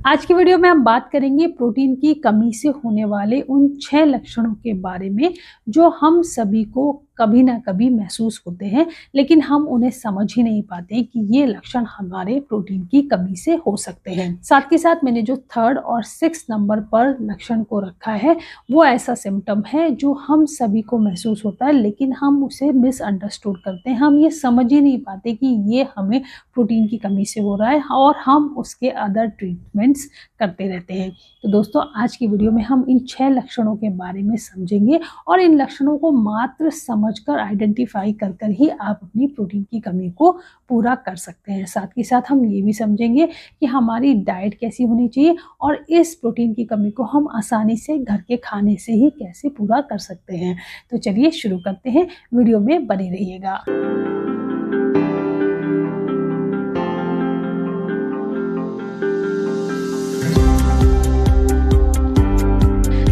आज की वीडियो में हम बात करेंगे प्रोटीन की कमी से होने वाले उन 6 लक्षणों के बारे में जो हम सभी को कभी ना कभी महसूस होते हैं, लेकिन हम उन्हें समझ ही नहीं पाते कि ये लक्षण हमारे प्रोटीन की कमी से हो सकते हैं। साथ के साथ मैंने जो 3rd और 6th नंबर पर लक्षण को रखा है वो ऐसा सिम्टम है जो हम सभी को महसूस होता है, लेकिन हम उसे मिसअंडरस्टूड करते हैं। हम ये समझ ही नहीं पाते कि ये हमें प्रोटीन की कमी से हो रहा है और हम उसके अदर ट्रीटमेंट्स करते रहते हैं। तो दोस्तों, आज की वीडियो में हम इन 6 लक्षणों के बारे में समझेंगे और इन लक्षणों को मात्र समझकर आइडेंटिफाई कर ही आप अपनी प्रोटीन की कमी को पूरा कर सकते हैं। साथ ही साथ हम ये भी समझेंगे कि हमारी डाइट कैसी होनी चाहिए और इस प्रोटीन की कमी को हम आसानी से घर के खाने से ही कैसे पूरा कर सकते हैं। तो चलिए शुरू करते हैं, वीडियो में बने रहिएगा।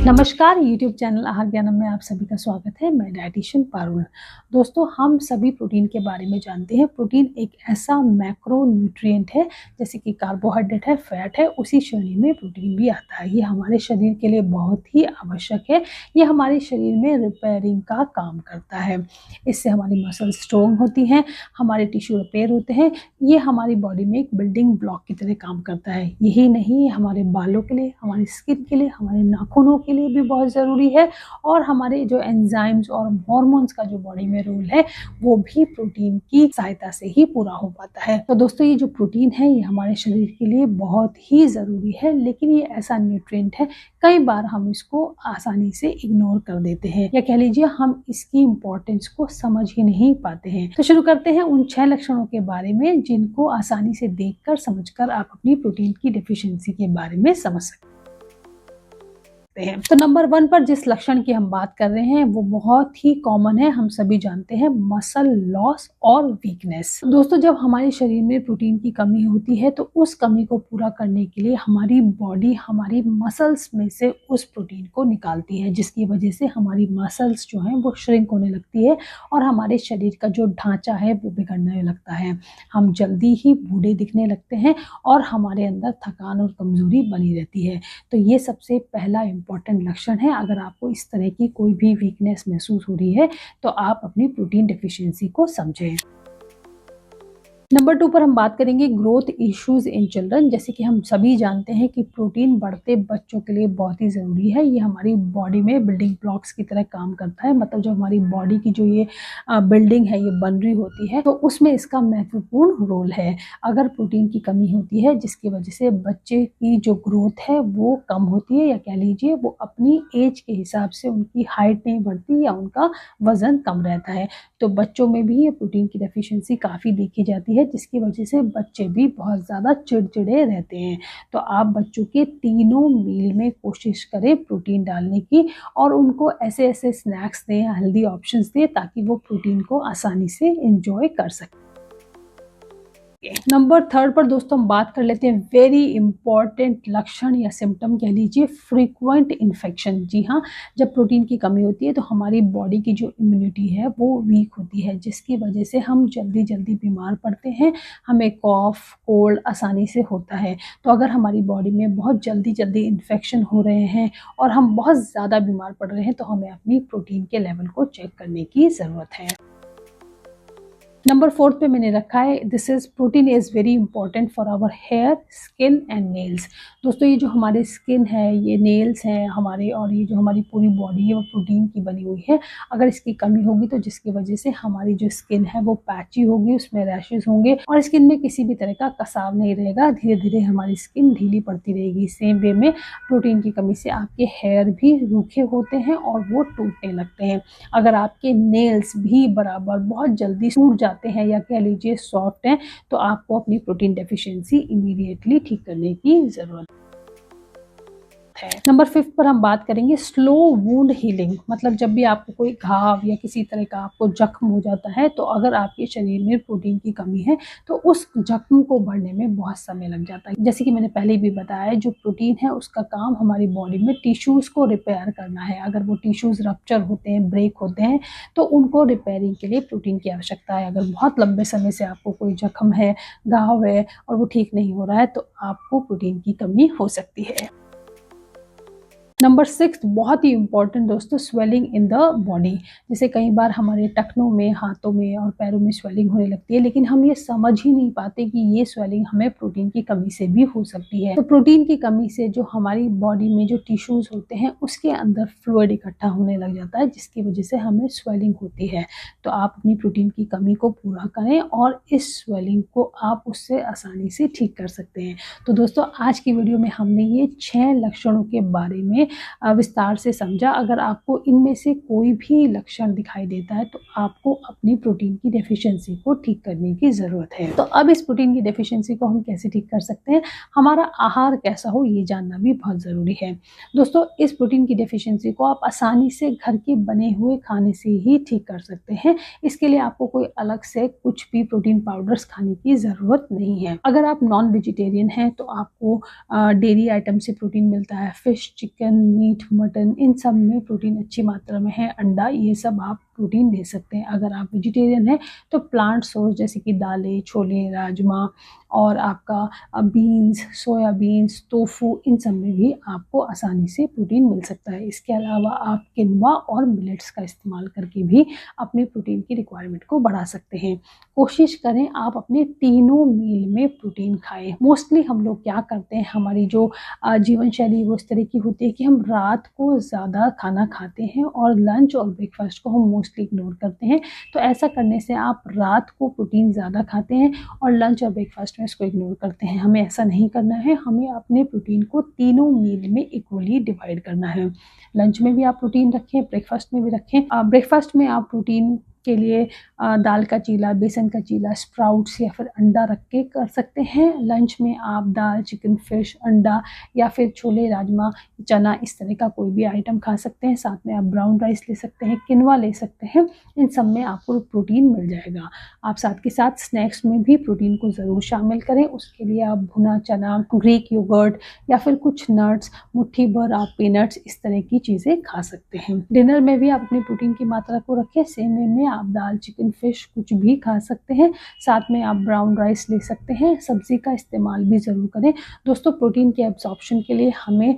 नमस्कार, YouTube चैनल आहार ज्ञानम में आप सभी का स्वागत है। मैं डाइटिशियन पारुल। दोस्तों, हम सभी प्रोटीन के बारे में जानते हैं। प्रोटीन एक ऐसा मैक्रो न्यूट्रिएंट है, जैसे कि कार्बोहाइड्रेट है, फैट है, उसी श्रेणी में प्रोटीन भी आता है। ये हमारे शरीर के लिए बहुत ही आवश्यक है। ये हमारे शरीर में रिपेयरिंग का काम करता है। इससे हमारी मसल स्ट्रोंग होती हैं, हमारे टिश्यू रिपेयर होते हैं। ये हमारी बॉडी में एक बिल्डिंग ब्लॉक की तरह काम करता है। यही नहीं, हमारे बालों के लिए, हमारी स्किन के लिए, हमारे नाखूनों के लिए भी बहुत ज़रूरी है और हमारे जो एंजाइम्स और हॉर्मोन्स का जो बॉडी में रोल है वो भी प्रोटीन की सहायता से ही पूरा हो पाता है। तो दोस्तों, ये जो प्रोटीन है ये हमारे शरीर के लिए बहुत ही ज़रूरी है, लेकिन ये ऐसा न्यूट्रिएंट है कई बार हम इसको आसानी से इग्नोर कर देते हैं, या कह लीजिए हम इसकी इम्पोर्टेंस को समझ ही नहीं पाते हैं। तो शुरू करते हैं उन 6 लक्षणों के बारे में जिनको आसानी से देखकर समझकर आप अपनी प्रोटीन की डेफिशिएंसी के बारे में समझ सकते हैं। तो नंबर 1 पर जिस लक्षण की हम बात कर रहे हैं वो बहुत ही कॉमन है, हम सभी जानते हैं, मसल लॉस और वीकनेस। दोस्तों, जब हमारे शरीर में प्रोटीन की कमी होती है तो उस कमी को पूरा करने के लिए हमारी बॉडी हमारी मसल्स में से उस प्रोटीन को निकालती है, जिसकी वजह से हमारी मसल्स जो हैं वो श्रिंक होने लगती है और हमारे शरीर का जो ढांचा है वो बिगड़ने लगता है। हम जल्दी ही बूढ़े दिखने लगते हैं और हमारे अंदर थकान और कमजोरी बनी रहती है। तो ये सबसे पहला इम्पॉर्टेंट लक्षण है। अगर आपको इस तरह की कोई भी वीकनेस महसूस हो रही है तो आप अपनी प्रोटीन डेफिशिएंसी को समझें। नंबर 2 पर हम बात करेंगे ग्रोथ इश्यूज इन चिल्ड्रन। जैसे कि हम सभी जानते हैं कि प्रोटीन बढ़ते बच्चों के लिए बहुत ही ज़रूरी है। ये हमारी बॉडी में बिल्डिंग ब्लॉक्स की तरह काम करता है। मतलब जो हमारी बॉडी की जो ये बिल्डिंग है, ये बन रही होती है, तो उसमें इसका महत्वपूर्ण रोल है। अगर प्रोटीन की कमी होती है जिसकी वजह से बच्चे की जो ग्रोथ है वो कम होती है, या कह लीजिए वो अपनी एज के हिसाब से उनकी हाइट नहीं बढ़ती या उनका वज़न कम रहता है, तो बच्चों में भी ये प्रोटीन की डेफिशिएंसी काफ़ी देखी जाती है, जिसकी वजह से बच्चे भी बहुत ज़्यादा चिड़चिड़े रहते हैं। तो आप बच्चों के तीनों मील में कोशिश करें प्रोटीन डालने की और उनको ऐसे ऐसे स्नैक्स दें, हेल्दी ऑप्शंस दें, ताकि वो प्रोटीन को आसानी से एंजॉय कर सकें। नंबर 3 पर दोस्तों हम बात कर लेते हैं वेरी इंपॉर्टेंट लक्षण या सिम्टम, कह लीजिए फ्रीक्वेंट इन्फेक्शन। जी हाँ, जब प्रोटीन की कमी होती है तो हमारी बॉडी की जो इम्यूनिटी है वो वीक होती है, जिसकी वजह से हम जल्दी जल्दी बीमार पड़ते हैं। हमें कॉफ, कोल्ड आसानी से होता है। तो अगर हमारी बॉडी में बहुत जल्दी जल्दी इन्फेक्शन हो रहे हैं और हम बहुत ज़्यादा बीमार पड़ रहे हैं तो हमें अपनी प्रोटीन के लेवल को चेक करने की ज़रूरत है। नंबर 4 पे मैंने रखा है this is protein is very important for our hair, skin and nails. दोस्तों, ये जो हमारे स्किन है, ये नेल्स हैं हमारे, और ये जो हमारी पूरी बॉडी है वो प्रोटीन की बनी हुई है। अगर इसकी कमी होगी तो जिसकी वजह से हमारी जो स्किन है वो पैची होगी, उसमें रैशेज होंगे और स्किन में किसी भी तरह का कसाव नहीं रहेगा। धीरे धीरे हमारी स्किन ढीली पड़ती रहेगी। सेम वे में प्रोटीन की कमी से आपके हेयर भी रूखे होते हैं और वो टूटने लगते हैं। अगर आपके नेल्स भी बराबर बहुत जल्दी टूट जाते हैं या कह लीजिए सॉफ्ट हैं, तो आपको अपनी प्रोटीन डेफिशिएंसी इमीडिएटली ठीक करने की जरूरत है। है। नंबर 5 पर हम बात करेंगे स्लो वुंड हीलिंग। मतलब जब भी आपको कोई घाव या किसी तरह का आपको जख्म हो जाता है, तो अगर आपके शरीर में प्रोटीन की कमी है तो उस जख्म को बढ़ने में बहुत समय लग जाता है। जैसे कि मैंने पहले भी बताया, जो प्रोटीन है उसका काम हमारी बॉडी में टिश्यूज को रिपेयर करना है। अगर वो टिश्यूज रप्चर होते हैं, ब्रेक होते हैं, तो उनको रिपेयरिंग के लिए प्रोटीन की आवश्यकता है। अगर बहुत लंबे समय से आपको कोई जख्म है, घाव है और वो ठीक नहीं हो रहा है, तो आपको प्रोटीन की कमी हो सकती है। नंबर 6 बहुत ही इंपॉर्टेंट दोस्तों, स्वेलिंग इन द बॉडी। जैसे कई बार हमारे टखनों में, हाथों में और पैरों में स्वेलिंग होने लगती है, लेकिन हम ये समझ ही नहीं पाते कि ये स्वेलिंग हमें प्रोटीन की कमी से भी हो सकती है। तो प्रोटीन की कमी से जो हमारी बॉडी में जो टिश्यूज होते हैं उसके अंदर फ्लूइड इकट्ठा होने लग जाता है, जिसकी वजह से हमें स्वेलिंग होती है। तो आप अपनी प्रोटीन की कमी को पूरा करें और इस स्वेलिंग को आप उससे आसानी से ठीक कर सकते हैं। तो दोस्तों आज की वीडियो में हमने ये 6 लक्षणों के बारे में विस्तार से समझा। अगर आपको इनमें से कोई भी लक्षण दिखाई देता है तो आपको अपनी प्रोटीन की डेफिशिएंसी को ठीक करने की ज़रूरत है। तो अब इस प्रोटीन की डेफिशिएंसी को हम कैसे ठीक कर सकते हैं, हमारा आहार कैसा हो ये जानना भी बहुत ज़रूरी है। दोस्तों इस प्रोटीन की डेफिशिएंसी को आप आसानी से घर के बने हुए खाने से ही ठीक कर सकते हैं। इसके लिए आपको कोई अलग से कुछ भी प्रोटीन पाउडर्स खाने की ज़रूरत नहीं है। अगर आप नॉन वेजिटेरियन हैं तो आपको डेयरी आइटम से प्रोटीन मिलता है। फिश, चिकन, मीट, मटन, इन सब में प्रोटीन अच्छी मात्रा में है। अंडा, ये सब आप प्रोटीन ले सकते हैं। अगर आप वेजिटेरियन हैं तो प्लांट सोर्स जैसे कि दालें, छोले, राजमा और आपका बीन्स, सोयाबीन्स, टोफू, इन सब में भी आपको आसानी से प्रोटीन मिल सकता है। इसके अलावा आप किनवा और मिलेट्स का इस्तेमाल करके भी अपने प्रोटीन की रिक्वायरमेंट को बढ़ा सकते हैं। कोशिश करें आप अपने तीनों मील में प्रोटीन खाएं। मोस्टली हम लोग क्या करते हैं, हमारी जो जीवन शैली वो इस तरह की होती है कि हम रात को ज़्यादा खाना खाते हैं और लंच और ब्रेकफास्ट को हम मोस्टली इग्नोर करते हैं। तो ऐसा करने से आप रात को प्रोटीन ज़्यादा खाते हैं और लंच और ब्रेकफास्ट में इसको इग्नोर करते हैं। हमें ऐसा नहीं करना है। हमें अपने प्रोटीन को तीनों मील में इक्वली डिवाइड करना है। लंच में भी आप प्रोटीन रखें, ब्रेकफास्ट में भी रखें। ब्रेकफास्ट में आप प्रोटीन के लिए दाल का चीला, बेसन का चीला, स्प्राउट्स या फिर अंडा रख के कर सकते हैं। लंच में आप दाल, चिकन, फिश, अंडा या फिर छोले, राजमा, चना, इस तरह का कोई भी आइटम खा सकते हैं। साथ में आप ब्राउन राइस ले सकते हैं, किनवा ले सकते हैं। इन सब में आपको प्रोटीन मिल जाएगा। आप साथ के साथ स्नैक्स में भी प्रोटीन को ज़रूर शामिल करें। उसके लिए आप भुना चना, ग्रीक योगर्ट या फिर कुछ नट्स, मुट्ठी भर आप पीनट्स, इस तरह की चीज़ें खा सकते हैं। डिनर में भी आप अपनी प्रोटीन की मात्रा को रखें। सेम वे में आप दाल, चिकन, फिश कुछ भी खा सकते हैं। साथ में आप ब्राउन राइस ले सकते हैं। सब्जी का इस्तेमाल भी ज़रूर करें। दोस्तों प्रोटीन के एब्जॉर्प्शन के लिए हमें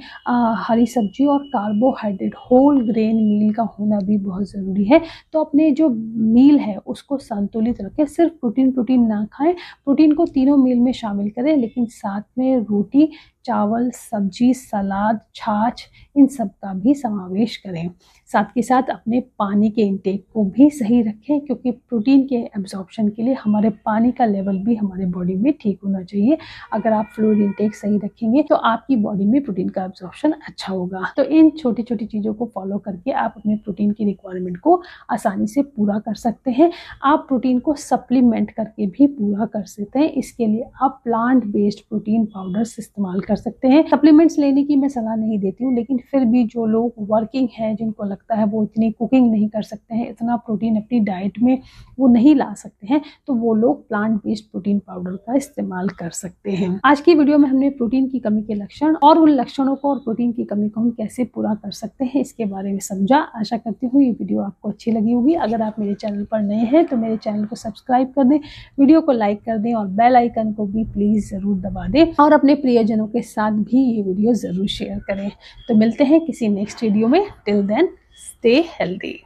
हरी सब्जी और कार्बोहाइड्रेट होल ग्रेन मील का होना भी बहुत ज़रूरी है। तो अपने जो मील है उसको संतुलित रखें। सिर्फ प्रोटीन ना खाएं, प्रोटीन को तीनों मील में शामिल करें, लेकिन साथ में रोटी, चावल, सब्जी, सलाद, छाछ, इन सब का भी समावेश करें। साथ के साथ अपने पानी के इंटेक को भी सही रखें, क्योंकि प्रोटीन के एब्जॉर्प्शन के लिए हमारे पानी का लेवल भी हमारे बॉडी में ठीक होना चाहिए। अगर आप फ्लूइड इंटेक सही रखेंगे तो आपकी बॉडी में प्रोटीन का एब्जॉर्प्शन अच्छा होगा। तो इन छोटी छोटी चीज़ों को फॉलो करके आप अपने प्रोटीन की रिक्वायरमेंट को आसानी से पूरा कर सकते हैं। आप प्रोटीन को सप्लीमेंट करके भी पूरा कर सकते हैं। इसके लिए आप प्लांट बेस्ड प्रोटीन पाउडर्स इस्तेमाल कर सकते हैं। सप्लीमेंट्स लेने की मैं सलाह नहीं देती हूँ, लेकिन फिर भी जो लोग वर्किंग हैं, जिनको लगता है वो इतनी कुकिंग नहीं कर सकते हैं, इतना प्रोटीन अपनी डाइट में वो नहीं ला सकते हैं, तो वो लोग प्लांट बेस्ड प्रोटीन पाउडर का इस्तेमाल कर सकते हैं। आज की वीडियो में हमने प्रोटीन की कमी के लक्षण और उन लक्षणों को और प्रोटीन की कमी को हम कैसे पूरा कर सकते हैं इसके बारे में समझा। आशा करती हूँ ये वीडियो आपको अच्छी लगी होगी। अगर आप मेरे चैनल पर नए हैं तो मेरे चैनल को सब्सक्राइब कर दें, वीडियो को लाइक कर दें और बेल आइकन को भी प्लीज जरूर दबा दें और अपने प्रियजनों के साथ भी ये वीडियो जरूर शेयर करें। तो मिलते हैं किसी नेक्स्ट वीडियो में। Till then stay healthy.